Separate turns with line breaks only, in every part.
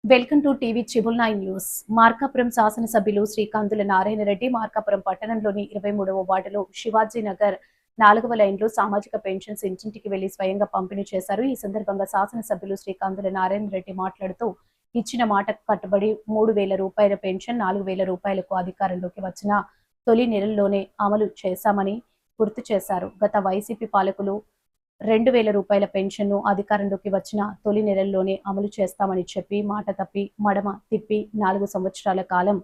Welcome to TV triple 9 news. Markapuram శాసనసభ్యులు శ్రీకాంతుల నారాయణ రెడ్డి మార్కాపురం పట్టణంలోని 23వ వార్డులో శివాజీ నగర్ 4వ లైన్లో సామాజిక పెన్షన్స్ ఇంటింటికి వెళ్లి స్వయంగా పంపిణీ చేశారు. ఈ సందర్భంగా శాసనసభ్యులు శ్రీకాంతుల నారాయణ రెడ్డి మాట్లాడుతూ ఇచ్చిన మాటకు కట్టుబడి 3,000 రూపాయల పెన్షన్ 4,000 రూపాయలకు అధికారంలోకి వచ్చిన తొలి నెలల్లోనే అమలు చేశామని గుర్తు చేశారు. గత వైసీపీ పాలకులు 2,000 రూపాయల పెన్షన్ను అధికారంలోకి వచ్చిన తొలి నెలల్లోనే అమలు చేస్తామని చెప్పి మాట తప్పి మడమ తిప్పి 4 సంవత్సరాల కాలం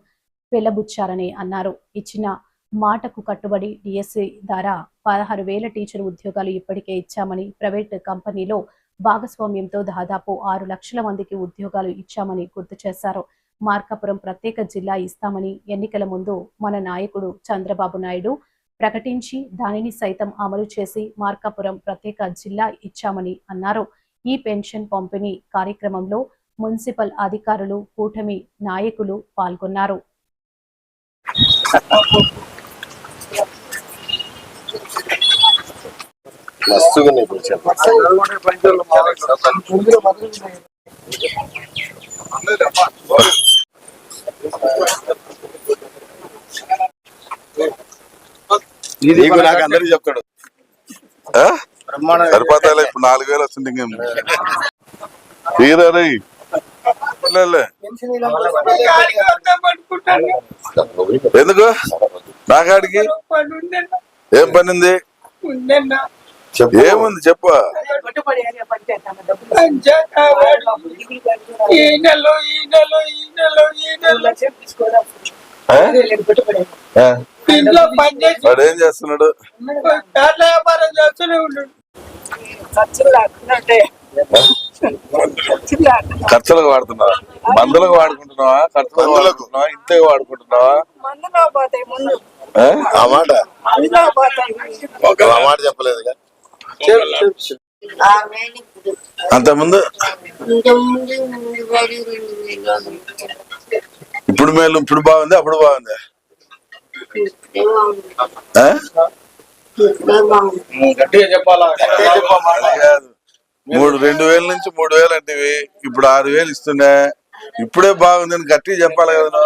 వెళ్లబుచ్చారని అన్నారు. ఇచ్చిన మాటకు కట్టుబడి డిఎస్సి ద్వారా 16,000 టీచర్ ఉద్యోగాలు ఇప్పటికే ఇచ్చామని, ప్రైవేట్ కంపెనీలో భాగస్వామ్యంతో దాదాపు 6 లక్షల మందికి ఉద్యోగాలు ఇచ్చామని గుర్తు చేశారు. మార్కాపురం ప్రత్యేక జిల్లా ఇస్తామని ఎన్నికల ముందు మన నాయకుడు చంద్రబాబు నాయుడు ప్రకటించి దానిని సైతం అమలు చేసి మార్కాపురం ప్రత్యేక జిల్లా ఇచ్చామని అన్నారు. ఈ పెన్షన్ పంపిణీ కార్యక్రమంలో మున్సిపల్ అధికారులు, కూటమి నాయకులు పాల్గొన్నారు.
నీకు నాకు అందరికి చెప్తాడు సరిపోతాయి. ఇప్పుడు 4,000 వస్తుంది. ఇంకేం ఎందుకు నాకాడికి ఏం పని ఉంది? ఏముంది చెప్పు. వాడు ఏం చేస్తున్నాడు? ఖర్చులకు వాడుతున్నావా? మందులకు వాడుకుంటున్నావా? ఖర్చులకు వాడుకుంటున్నావా? ఇంటికి వాడుకుంటున్నావా? ఆ మాట ఒక మాట చెప్పలేదు. అంతకుముందు ఇప్పుడు మేలు, ఇప్పుడు బాగుంది, అప్పుడు బాగుంది. 2,000 నుంచి 3,000 అంటే ఇప్పుడు 6,000 ఇస్తున్నా. ఇప్పుడే బాగుందని గట్టిగా చెప్పాలి కదా.